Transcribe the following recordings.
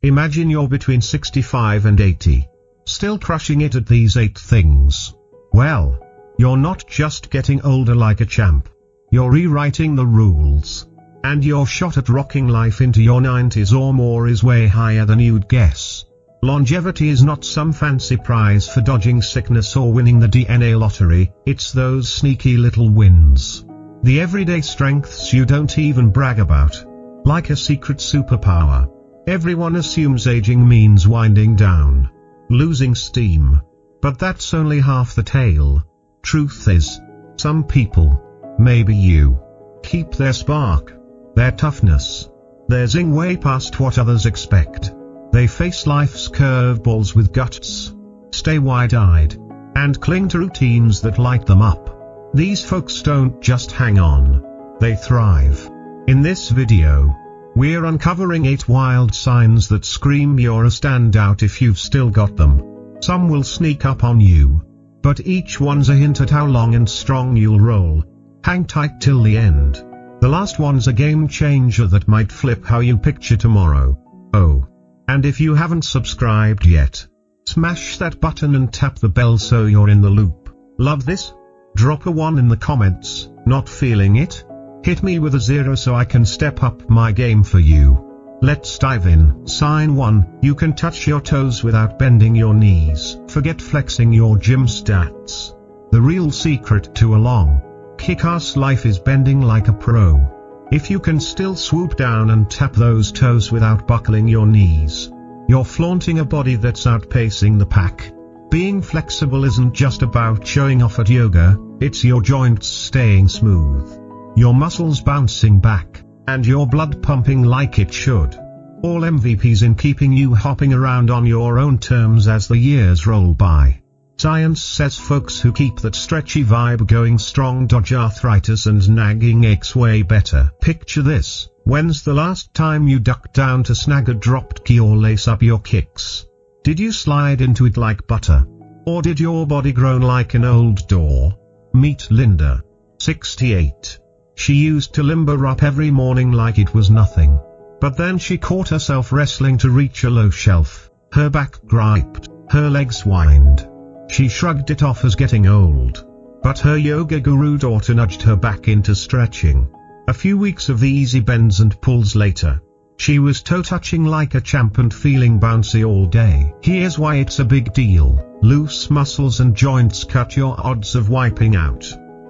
Imagine you're between 65 and 80. Still crushing it at these 8 things. Well, you're not just getting older like a champ. You're rewriting the rules. And your shot at rocking life into your 90s or more is way higher than you'd guess. Longevity is not some fancy prize for dodging sickness or winning the DNA lottery, it's those sneaky little wins. The everyday strengths you don't even brag about. Like a secret superpower. Everyone assumes aging means winding down. Losing steam. But that's only half the tale. Truth is, some people, maybe you, keep their spark, their toughness, their zing way past what others expect. They face life's curveballs with guts, stay wide-eyed, and cling to routines that light them up. These folks don't just hang on, they thrive. In this video, we're uncovering 8 wild signs that scream you're a standout if you've still got them. Some will sneak up on you, but each one's a hint at how long and strong you'll roll. Hang tight till the end. The last one's a game changer that might flip how you picture tomorrow. Oh. And if you haven't subscribed yet, smash that button and tap the bell so you're in the loop. Love this? Drop a 1 in the comments. Not feeling it? Hit me with a 0 so I can step up my game for you. Let's dive in. Sign 1, you can touch your toes without bending your knees. Forget flexing your gym stats. The real secret to a long, kick-ass life is bending like a pro. If you can still swoop down and tap those toes without buckling your knees, you're flaunting a body that's outpacing the pack. Being flexible isn't just about showing off at yoga, it's your joints staying smooth, your muscles bouncing back, and your blood pumping like it should. All MVPs in keeping you hopping around on your own terms as the years roll by. Science says folks who keep that stretchy vibe going strong dodge arthritis and nagging aches way better. Picture this, when's the last time you ducked down to snag a dropped key or lace up your kicks? Did you slide into it like butter? Or did your body groan like an old door? Meet Linda, 68. She used to limber up every morning like it was nothing. But then she caught herself wrestling to reach a low shelf. Her back griped, her legs whined. She shrugged it off as getting old. But her yoga guru daughter nudged her back into stretching. A few weeks of easy bends and pulls later, she was toe-touching like a champ and feeling bouncy all day. Here's why it's a big deal. Loose muscles and joints cut your odds of wiping out.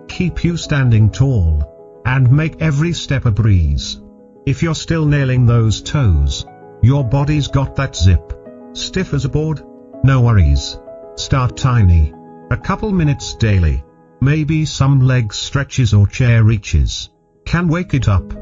Keep you standing tall. And make every step a breeze. If you're still nailing those toes, your body's got that zip. Stiff as a board? No worries. Start tiny. A couple minutes daily. Maybe some leg stretches or chair reaches. Can wake it up.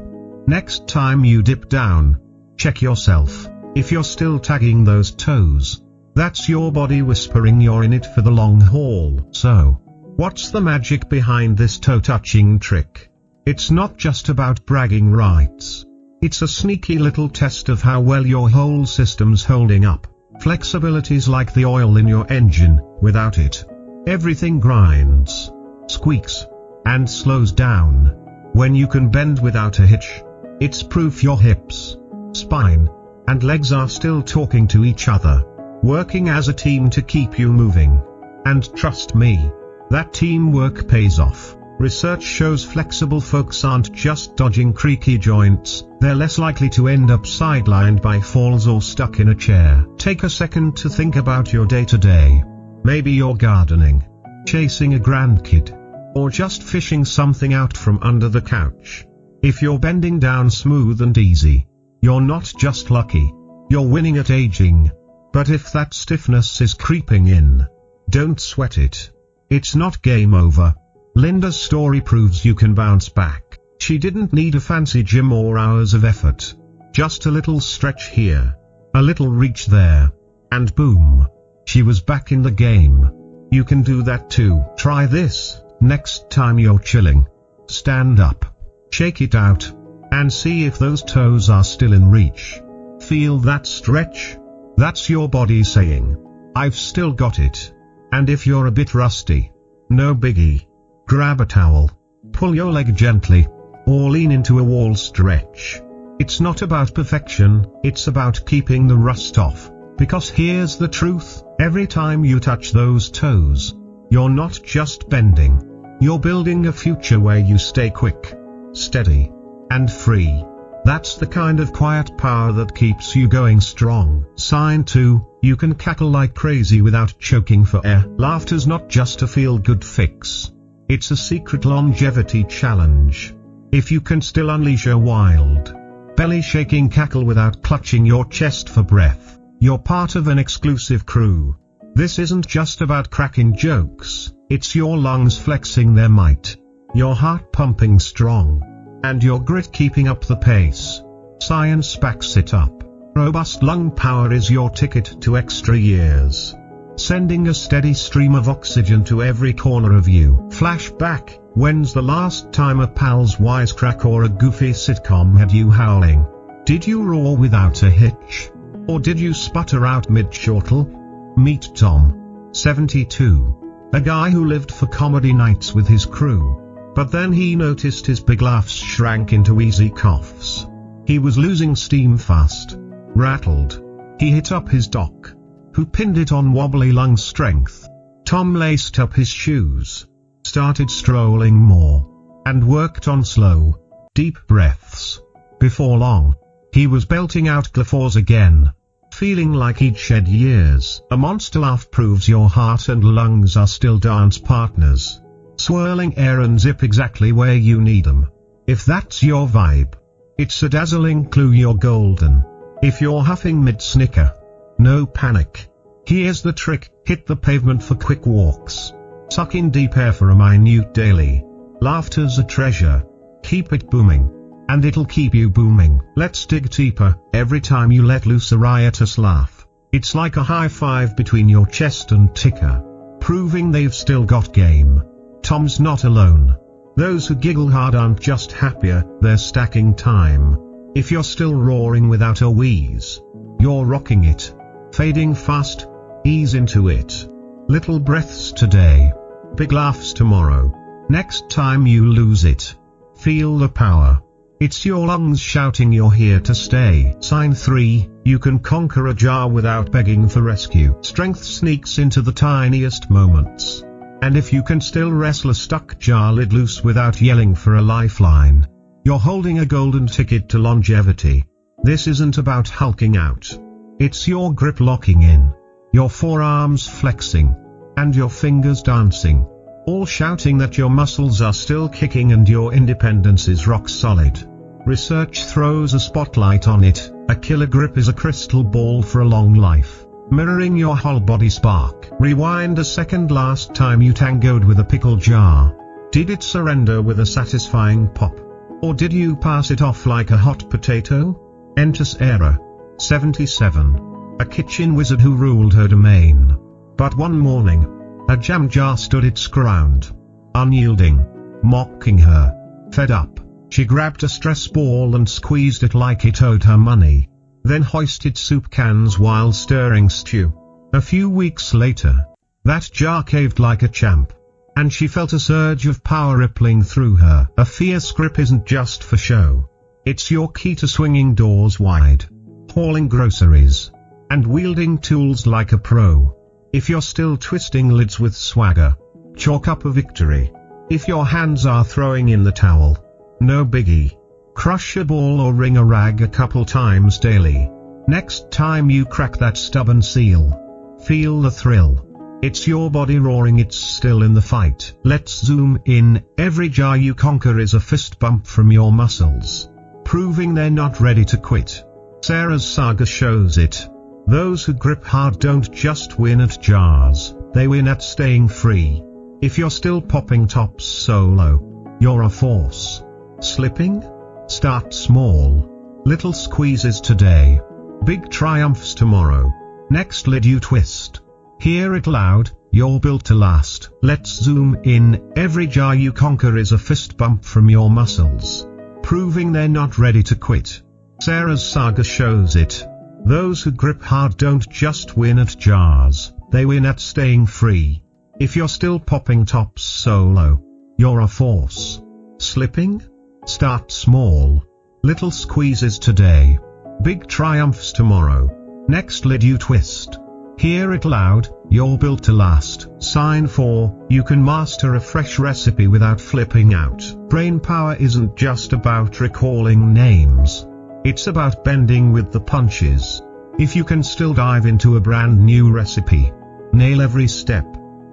Next time you dip down, check yourself. If you're still tagging those toes, that's your body whispering you're in it for the long haul. So, what's the magic behind this toe-touching trick? It's not just about bragging rights. It's a sneaky little test of how well your whole system's holding up. Flexibility's like the oil in your engine. Without it, everything grinds, squeaks, and slows down. When you can bend without a hitch, it's proof your hips, spine, and legs are still talking to each other, working as a team to keep you moving. And trust me, that teamwork pays off. Research shows flexible folks aren't just dodging creaky joints, they're less likely to end up sidelined by falls or stuck in a chair. Take a second to think about your day-to-day. Maybe you're gardening, chasing a grandkid, or just fishing something out from under the couch. If you're bending down smooth and easy, you're not just lucky, you're winning at aging. But if that stiffness is creeping in, don't sweat it. It's not game over. Linda's story proves you can bounce back. She didn't need a fancy gym or hours of effort. Just a little stretch here, a little reach there, and boom, she was back in the game. You can do that too. Try this, next time you're chilling. Stand up, shake it out, and see if those toes are still in reach. Feel that stretch? That's your body saying, I've still got it. And if you're a bit rusty, no biggie. Grab a towel, pull your leg gently, or lean into a wall stretch. It's not about perfection, it's about keeping the rust off. Because here's the truth, every time you touch those toes, you're not just bending. You're building a future where you stay quick, steady, and free. That's the kind of quiet power that keeps you going strong. Sign 2, you can cackle like crazy without choking for air. Laughter's not just a feel-good fix. It's a secret longevity challenge. If you can still unleash a wild, belly-shaking cackle without clutching your chest for breath, you're part of an exclusive crew. This isn't just about cracking jokes, it's your lungs flexing their might, your heart pumping strong, and your grit keeping up the pace. Science backs it up. Robust lung power is your ticket to extra years, sending a steady stream of oxygen to every corner of you. Flashback, when's the last time a pal's wisecrack or a goofy sitcom had you howling? Did you roar without a hitch? Or did you sputter out mid-chortle? Meet Tom, 72, a guy who lived for comedy nights with his crew. But then he noticed his big laughs shrank into easy coughs. He was losing steam fast. Rattled, he hit up his doc, who pinned it on wobbly lung strength. Tom laced up his shoes, started strolling more, and worked on slow, deep breaths. Before long, he was belting out guffaws again, feeling like he'd shed years. A monster laugh proves your heart and lungs are still dance partners, swirling air and zip exactly where you need them. If that's your vibe, it's a dazzling clue you're golden. If you're huffing mid-snicker, no panic. Here's the trick, hit the pavement for quick walks. Suck in deep air for a minute daily. Laughter's a treasure. Keep it booming, and it'll keep you booming. Let's dig deeper. Every time you let loose a riotous laugh, it's like a high five between your chest and ticker, proving they've still got game. Tom's not alone. Those who giggle hard aren't just happier, they're stacking time. If you're still roaring without a wheeze, you're rocking it. Fading fast, ease into it. Little breaths today, big laughs tomorrow. Next time you lose it, feel the power. It's your lungs shouting you're here to stay. Sign 3, you can conquer a jar without begging for rescue. Strength sneaks into the tiniest moments. And if you can still wrestle a stuck jar lid loose without yelling for a lifeline, you're holding a golden ticket to longevity. This isn't about hulking out. It's your grip locking in, your forearms flexing, and your fingers dancing, all shouting that your muscles are still kicking and your independence is rock solid. Research throws a spotlight on it. A killer grip is a crystal ball for a long life, mirroring your whole body spark. Rewind a second. Last time you tangoed with a pickle jar, did it surrender with a satisfying pop? Or did you pass it off like a hot potato? Enter Sarah, 77, a kitchen wizard who ruled her domain. But one morning, a jam jar stood its ground, unyielding, mocking her. Fed up, she grabbed a stress ball and squeezed it like it owed her money, then hoisted soup cans while stirring stew. A few weeks later, that jar caved like a champ, and she felt a surge of power rippling through her. A fierce grip isn't just for show. It's your key to swinging doors wide, hauling groceries, and wielding tools like a pro. If you're still twisting lids with swagger, chalk up a victory. If your hands are throwing in the towel, no biggie. Crush a ball or wring a rag a couple times daily. Next time you crack that stubborn seal, feel the thrill. It's your body roaring, it's still in the fight. Let's zoom in. Every jar you conquer is a fist bump from your muscles, proving they're not ready to quit. Sarah's saga shows it. Those who grip hard don't just win at jars, they win at staying free. If you're still popping tops solo, you're a force. Slipping? Start small. Little squeezes today, big triumphs tomorrow. Next lid you twist, hear it loud, you're built to last. Let's zoom in. Every jar you conquer is a fist bump from your muscles, proving they're not ready to quit. Sarah's saga shows it. Those who grip hard don't just win at jars, they win at staying free. If you're still popping tops solo, you're a force. Slipping? Start small. Little squeezes today. Big triumphs tomorrow. Next lid you twist. Hear it loud, you're built to last. Sign 4, you can master a fresh recipe without flipping out. Brain power isn't just about recalling names. It's about bending with the punches. If you can still dive into a brand new recipe, nail every step,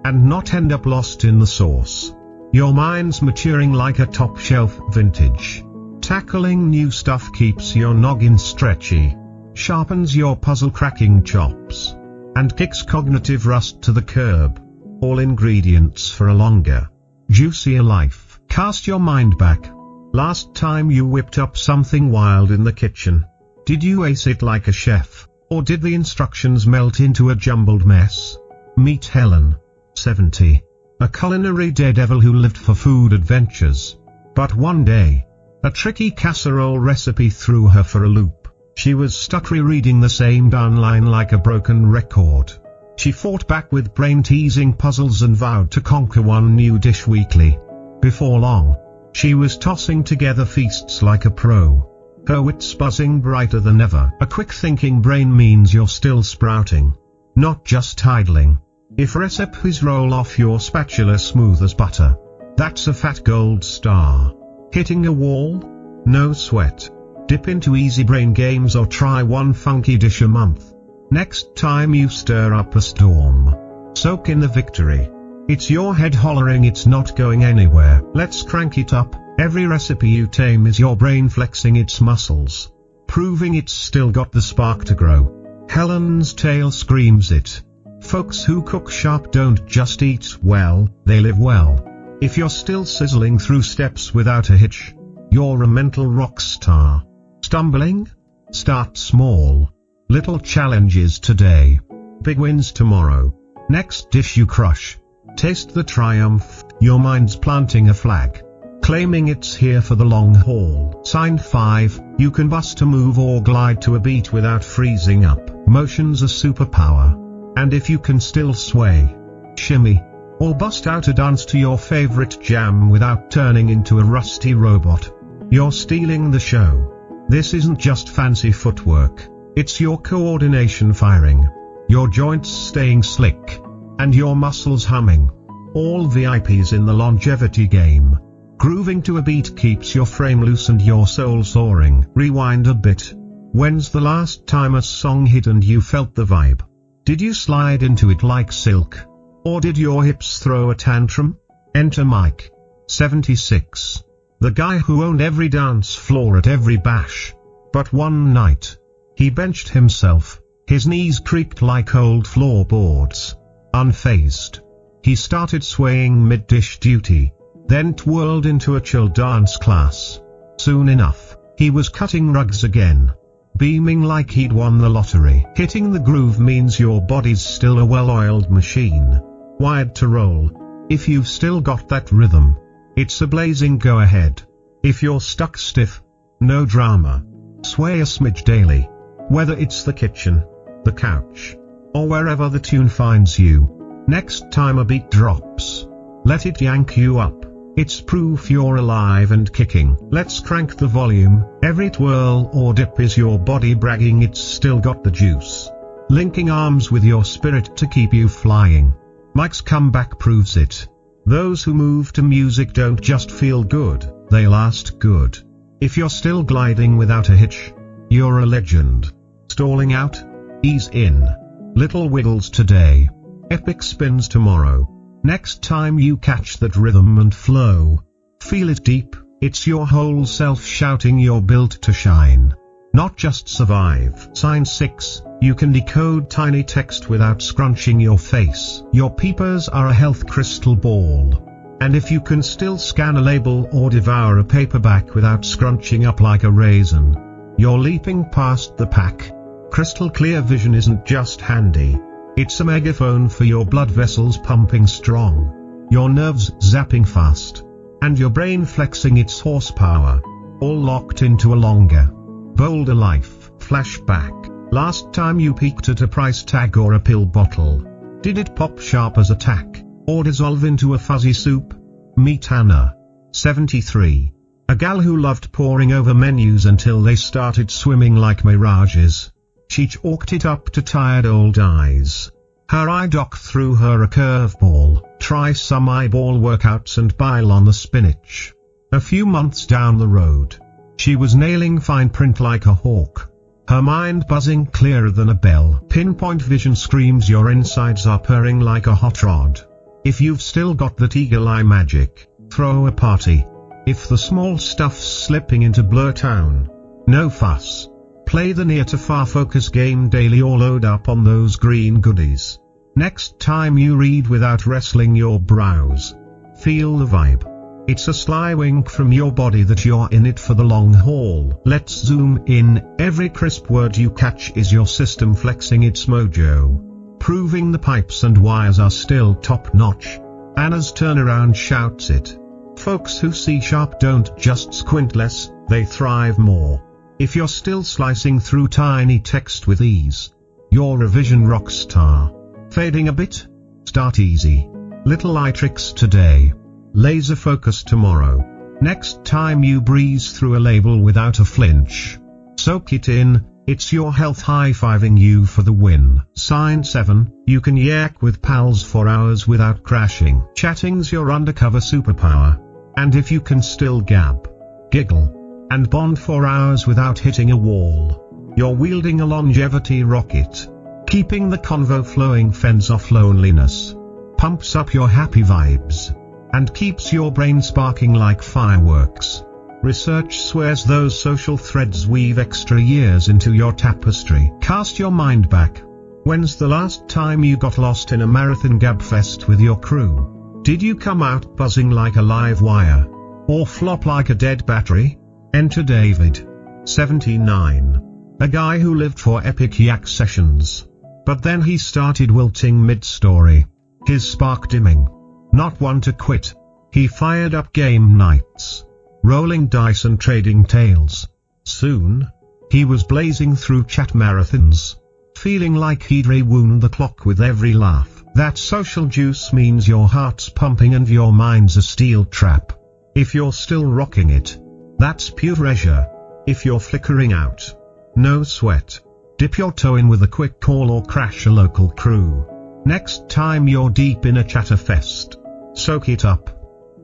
and not end up lost in the sauce, your mind's maturing like a top-shelf vintage. Tackling new stuff keeps your noggin stretchy, sharpens your puzzle-cracking chops, and kicks cognitive rust to the curb. All ingredients for a longer, juicier life. Cast your mind back. Last time you whipped up something wild in the kitchen. Did you ace it like a chef, or did the instructions melt into a jumbled mess? Meet Helen, 70, a culinary daredevil who lived for food adventures. But one day, a tricky casserole recipe threw her for a loop. She was stuck rereading the same darn line like a broken record. She fought back with brain-teasing puzzles and vowed to conquer one new dish weekly. Before long, she was tossing together feasts like a pro, her wits buzzing brighter than ever. A quick-thinking brain means you're still sprouting, not just idling. If recipes roll off your spatula smooth as butter, that's a fat gold star. Hitting a wall? No sweat. Dip into easy brain games or try one funky dish a month. Next time you stir up a storm, soak in the victory. It's your head hollering it's not going anywhere. Let's crank it up. Every recipe you tame is your brain flexing its muscles, proving it's still got the spark to grow. Helen's tale screams it. Folks who cook sharp don't just eat well, they live well. If you're still sizzling through steps without a hitch, you're a mental rock star. Stumbling? Start small. Little challenges today, big wins tomorrow. Next dish you crush. Taste the triumph, your mind's planting a flag, claiming it's here for the long haul. Sign 5, you can bust a move or glide to a beat without freezing up. Motion's a superpower, and if you can still sway, shimmy, or bust out a dance to your favorite jam without turning into a rusty robot, you're stealing the show. This isn't just fancy footwork, it's your coordination firing, your joints staying slick, and your muscles humming. All VIPs in the longevity game. Grooving to a beat keeps your frame loose and your soul soaring. Rewind a bit. When's the last time a song hit and you felt the vibe? Did you slide into it like silk? Or did your hips throw a tantrum? Enter Mike, 76. The guy who owned every dance floor at every bash. But one night, he benched himself, his knees creaked like old floorboards. Unfazed, he started swaying mid-dish duty, then twirled into a chill dance class. Soon enough, he was cutting rugs again, beaming like he'd won the lottery. Hitting the groove means your body's still a well-oiled machine, wired to roll. If you've still got that rhythm, it's a blazing go-ahead. If you're stuck stiff, no drama. Sway a smidge daily, whether it's the kitchen, the couch, or wherever the tune finds you. Next time a beat drops, let it yank you up. It's proof you're alive and kicking. Let's crank the volume. Every twirl or dip is your body bragging it's still got the juice, linking arms with your spirit to keep you flying. Mike's comeback proves it. Those who move to music don't just feel good, they last good. If you're still gliding without a hitch, you're a legend. Stalling out? Ease in. Little wiggles today, epic spins tomorrow. Next time you catch that rhythm and flow, feel it deep, it's your whole self shouting you're built to shine, not just survive. Sign 6, you can decode tiny text without scrunching your face. Your peepers are a health crystal ball, and if you can still scan a label or devour a paperback without scrunching up like a raisin, you're leaping past the pack. Crystal clear vision isn't just handy, it's a megaphone for your blood vessels pumping strong, your nerves zapping fast, and your brain flexing its horsepower, all locked into a longer, bolder life. Flashback. Last time you peeked at a price tag or a pill bottle, did it pop sharp as a tack, or dissolve into a fuzzy soup? Meet Anna, 73. A gal who loved poring over menus until they started swimming like mirages. She chalked it up to tired old eyes. Her eye doc threw her a curveball. Try some eyeball workouts and pile on the spinach. A few months down the road, she was nailing fine print like a hawk. Her mind buzzing clearer than a bell. Pinpoint vision screams your insides are purring like a hot rod. If you've still got that eagle eye magic, throw a party. If the small stuff's slipping into Blur Town, no fuss. Play the near to far focus game daily or load up on those green goodies. Next time you read without wrestling your brows, feel the vibe. It's a sly wink from your body that you're in it for the long haul. Let's zoom in. Every crisp word you catch is your system flexing its mojo, proving the pipes and wires are still top notch. Anna's turnaround shouts it. Folks who see sharp don't just squint less, they thrive more. If you're still slicing through tiny text with ease, you're a vision rock star. Fading a bit? Start easy. Little eye tricks today. Laser focus tomorrow. Next time you breeze through a label without a flinch, soak it in. It's your health high-fiving you for the win. Sign 7, you can yak with pals for hours without crashing. Chatting's your undercover superpower. And if you can still gab, giggle, and bond for hours without hitting a wall, you're wielding a longevity rocket. Keeping the convo flowing fends off loneliness, pumps up your happy vibes, and keeps your brain sparking like fireworks. Research swears those social threads weave extra years into your tapestry. Cast your mind back. When's the last time you got lost in a marathon gabfest with your crew? Did you come out buzzing like a live wire? Or flop like a dead battery? Enter David, 79. A guy who lived for epic yak sessions. But then he started wilting mid-story. His spark dimming. Not one to quit. He fired up game nights, rolling dice and trading tales. Soon, he was blazing through chat marathons, feeling like he'd rewound the clock with every laugh. That social juice means your heart's pumping and your mind's a steel trap. If you're still rocking it, that's pure treasure. If you're flickering out, no sweat. Dip your toe in with a quick call or crash a local crew. Next time you're deep in a chatter fest, soak it up.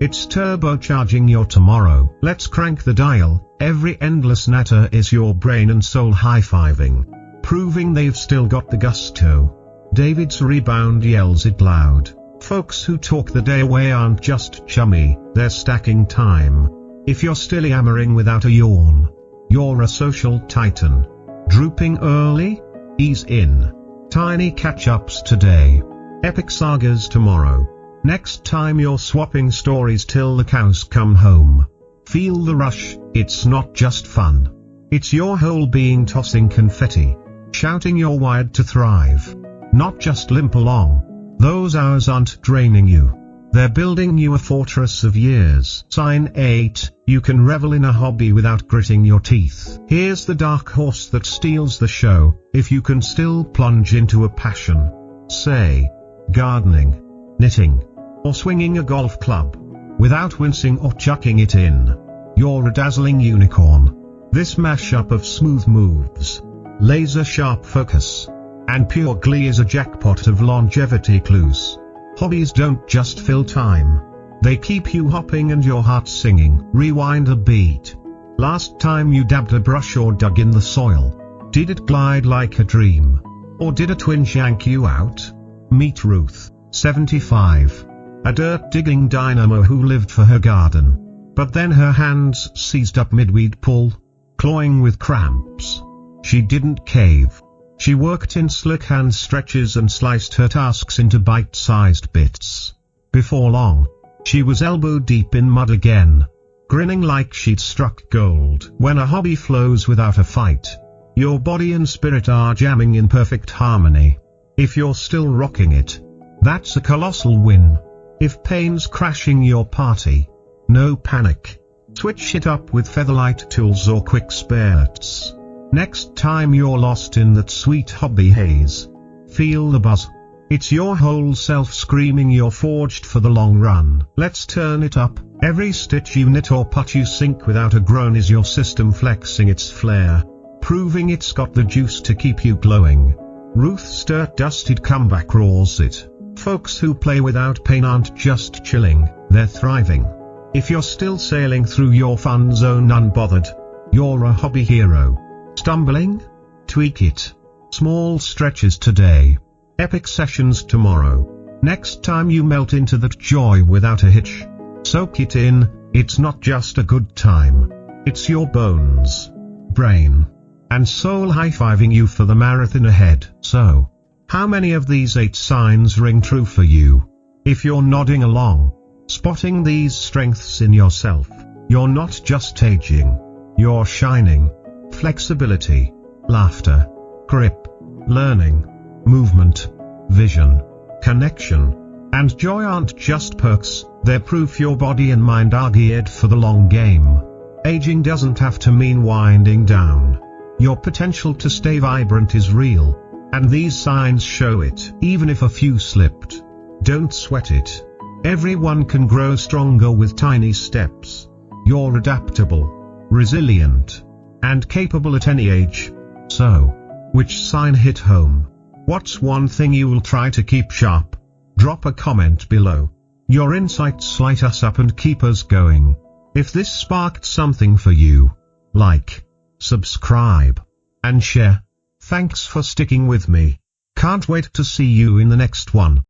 It's turbocharging your tomorrow. Let's crank the dial. Every endless natter is your brain and soul high-fiving, proving they've still got the gusto. David's rebound yells it loud. Folks who talk the day away aren't just chummy, they're stacking time. If you're still yammering without a yawn, you're a social titan. Drooping early? Ease in. Tiny catch-ups today. Epic sagas tomorrow. Next time you're swapping stories till the cows come home, feel the rush. It's not just fun. It's your whole being tossing confetti, shouting you're wired to thrive. Not just limp along. Those hours aren't draining you. They're building you a fortress of years. Sign 8, you can revel in a hobby without gritting your teeth. Here's the dark horse that steals the show. If you can still plunge into a passion, say, gardening, knitting, or swinging a golf club, without wincing or chucking it in, you're a dazzling unicorn. This mashup of smooth moves, laser sharp focus, and pure glee is a jackpot of longevity clues. Hobbies don't just fill time. They keep you hopping and your heart singing. Rewind a beat. Last time you dabbed a brush or dug in the soil, did it glide like a dream? Or did a twinge yank you out? Meet Ruth, 75. A dirt-digging dynamo who lived for her garden. But then her hands seized up mid-weed pull, clawing with cramps. She didn't cave. She worked in slick hand stretches and sliced her tasks into bite-sized bits. Before long, she was elbow-deep in mud again, grinning like she'd struck gold. When a hobby flows without a fight, your body and spirit are jamming in perfect harmony. If you're still rocking it, that's a colossal win. If pain's crashing your party, no panic. Switch it up with featherlight tools or quick spurts. Next time you're lost in that sweet hobby haze, feel the buzz. It's your whole self screaming you're forged for the long run. Let's turn it up. Every stitch you knit or put you sink without a groan is your system flexing its flair, proving it's got the juice to keep you glowing. Ruth's dirt-dusted comeback roars it. Folks who play without pain aren't just chilling, they're thriving. If you're still sailing through your fun zone unbothered, you're a hobby hero. Stumbling? Tweak it. Small stretches today. Epic sessions tomorrow. Next time you melt into that joy without a hitch. Soak it in, it's not just a good time. It's your bones, brain, and soul high-fiving you for the marathon ahead. So, how many of these 8 signs ring true for you? If you're nodding along, spotting these strengths in yourself, you're not just aging, you're shining. Flexibility, laughter, grip, learning, movement, vision, connection, and joy aren't just perks, they're proof your body and mind are geared for the long game. Aging doesn't have to mean winding down. Your potential to stay vibrant is real, and these signs show it. Even if a few slipped, don't sweat it. Everyone can grow stronger with tiny steps. You're adaptable, resilient, and capable at any age. So, which sign hit home? What's one thing you will try to keep sharp? Drop a comment below. Your insights light us up and keep us going. If this sparked something for you, like, subscribe, and share. Thanks for sticking with me. Can't wait to see you in the next one.